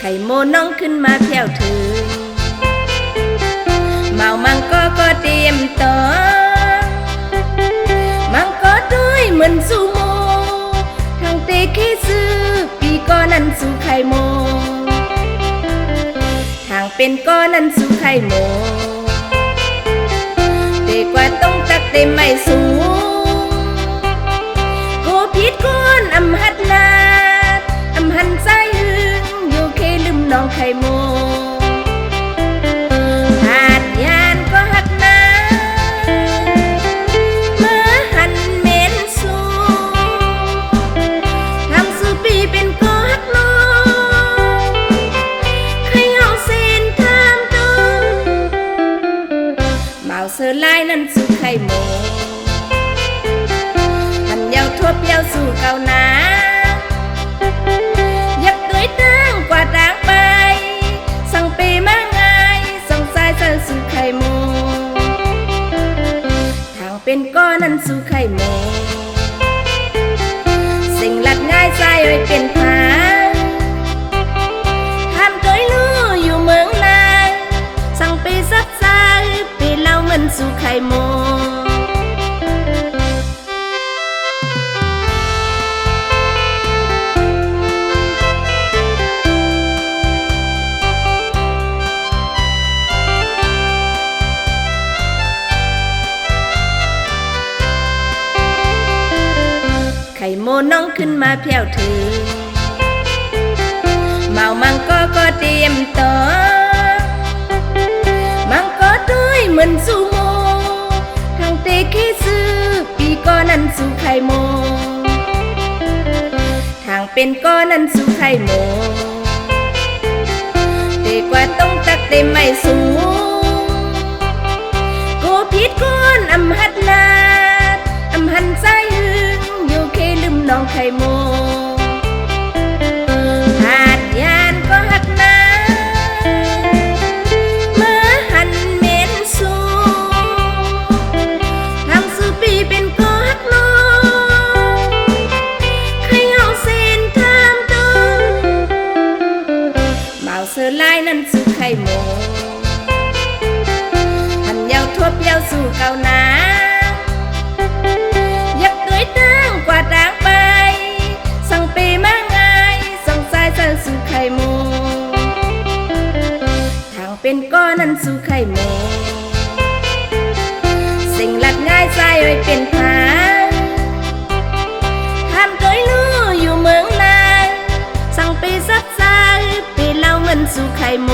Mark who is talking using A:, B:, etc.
A: ข่โมน้องขึ้นมาแผ่วถึงเมามังก็เตรียมต่อมังก็ด้วยเหมือนสูโมทางเตเคซื้อปีก็นั้นสู่ไข่โมทางเป็นก็นั้นสู่ไข่โมเตกว่าต้องตักเต็มไม่สูงโกพิดก้นอำหัดลาอำหันใจหึงอยู่เคลืมน้องไข่โมหาดยานก็หักนาเมื่อหันเม้นสูทำสู่ปีเป็นก็หักน้องใครเอาเส้นทามตัวเมาเสือลายนั้นสู่ไข่โมหันยาวทั่วเปียวสู่เก่านากว่าต่างไปสั่งปีมาง่ายส่งสายเส้นสู่ไข่โมทางเป็นก้อนนั้นสู่ไข่โมสิ่งหลัดง่ายใจไว้เป็นผาทำโดยรู้อยู่เมืองลายสั่งปีซัดใจปีเล่ามันสู่ไข่โมไข่โมน้องขึ้นมาแผ่วถึงเมามังก็เตรียมต่อมังก็ด้วยเหมือนสูโมทางเตเคซื้อปีก็นั้นสู่ไข่โมทางเป็นก็นั้นสู่ไข่โมเตกว่าต้องตักเต็มไม่สูงโกพิดก้นอำหัดลาอำหันใจหึงน้องไข่โมหาดยานก็หักนาเมื่อหันเม้นสูทำสู่ปีเป็นก็หักน้องใครเอาเส้นทามตัวเมาเสือลายนั้นสู่ไข่โมหันยาวทั่วเปียวสู่เก่านายักด้วยตั้งกว่าต่างไปสั่งปีมาง่ายส่งสายเส้นสู่ไข่โมทางเป็นก้อนนั้นสู่ไข่โมสิ่งหลัดง่ายใจไว้เป็นผาทำโดยรู้อยู่เมืองลายสั่งปีซัดใจปีเล่ามันสู่ไข่โม